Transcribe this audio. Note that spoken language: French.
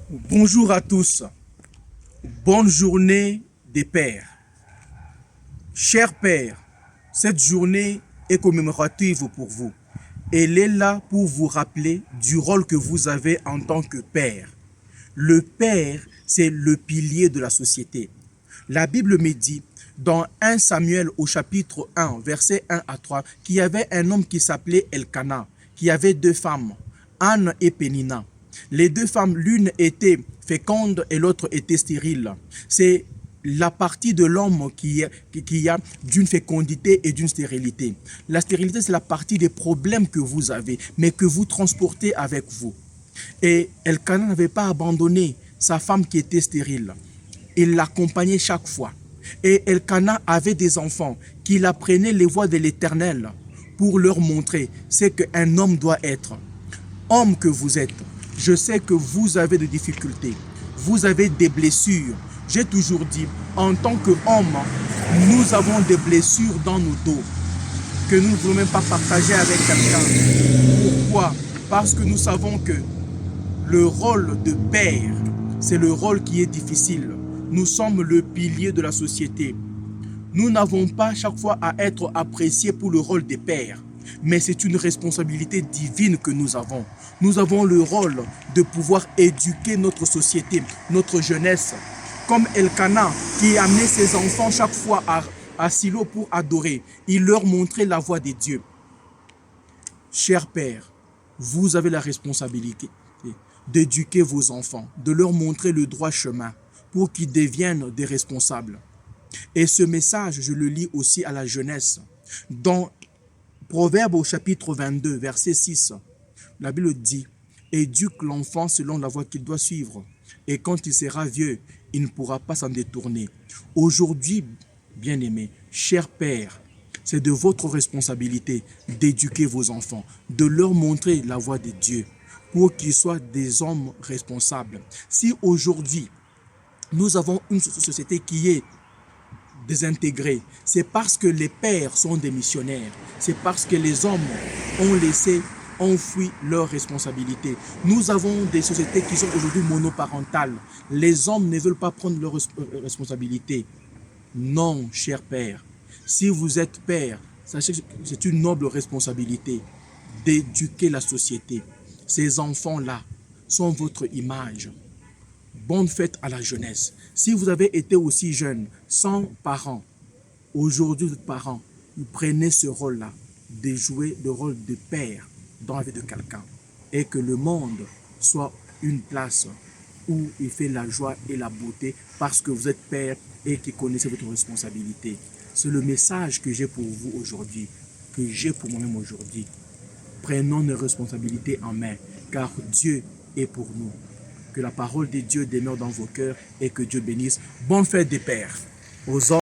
Bonjour à tous, bonne journée des pères. Chers pères, cette journée est commémorative pour vous. Elle est là pour vous rappeler du rôle que vous avez en tant que père. Le père, c'est le pilier de la société. La Bible me dit, dans 1 Samuel au chapitre 1, versets 1 à 3, qu'il y avait un homme qui s'appelait Elkana, qui avait deux femmes, Anne et Pénina. Les deux femmes, l'une était féconde et l'autre était stérile. C'est la partie de l'homme qui a d'une fécondité et d'une stérilité. La stérilité, c'est la partie des problèmes que vous avez, mais que vous transportez avec vous. Et Elkana n'avait pas abandonné sa femme qui était stérile. Il l'accompagnait chaque fois. Et Elkana avait des enfants qu'il apprenait les voies de l'Éternel pour leur montrer ce qu'un homme doit être. Homme que vous êtes, je sais que vous avez des difficultés, vous avez des blessures. J'ai toujours dit, en tant qu'homme, nous avons des blessures dans nos dos que nous ne voulons même pas partager avec quelqu'un. Pourquoi? Parce que nous savons que le rôle de père, c'est le rôle qui est difficile. Nous sommes le pilier de la société. Nous n'avons pas chaque fois à être appréciés pour le rôle des pères, mais c'est une responsabilité divine que nous avons. Nous avons le rôle de pouvoir éduquer notre société, notre jeunesse, comme Elkana qui amenait ses enfants chaque fois à Silo pour adorer. Il leur montrait la voie de Dieu. Chers pères, vous avez la responsabilité d'éduquer vos enfants, de leur montrer le droit chemin pour qu'ils deviennent des responsables. Et ce message, je le lis aussi à la jeunesse. Dans Proverbe au chapitre 22, verset 6, la Bible dit « Éduque l'enfant selon la voie qu'il doit suivre, et quand il sera vieux, il ne pourra pas s'en détourner. » Aujourd'hui, bien-aimés, chers pères, c'est de votre responsabilité d'éduquer vos enfants, de leur montrer la voie de Dieu, pour qu'ils soient des hommes responsables. Si aujourd'hui, nous avons une société qui est désintégrés, c'est parce que les pères sont des missionnaires, c'est parce que les hommes ont fui leurs responsabilités. Nous avons des sociétés qui sont aujourd'hui monoparentales. Les hommes ne veulent pas prendre leurs responsabilités. Non, cher père, si vous êtes père, sachez que c'est une noble responsabilité d'éduquer la société. Ces enfants-là sont votre image. Bonne fête à la jeunesse. Si vous avez été aussi jeune, sans parents, aujourd'hui vous êtes parents, vous prenez ce rôle-là, de jouer le rôle de père dans la vie de quelqu'un. Et que le monde soit une place où il fait la joie et la beauté parce que vous êtes père et que connaissez votre responsabilité. C'est le message que j'ai pour vous aujourd'hui, que j'ai pour moi-même aujourd'hui. Prenons nos responsabilités en main, car Dieu est pour nous. Que la parole de Dieu demeure dans vos cœurs et que Dieu bénisse. Bonne fête des pères. Aux hommes.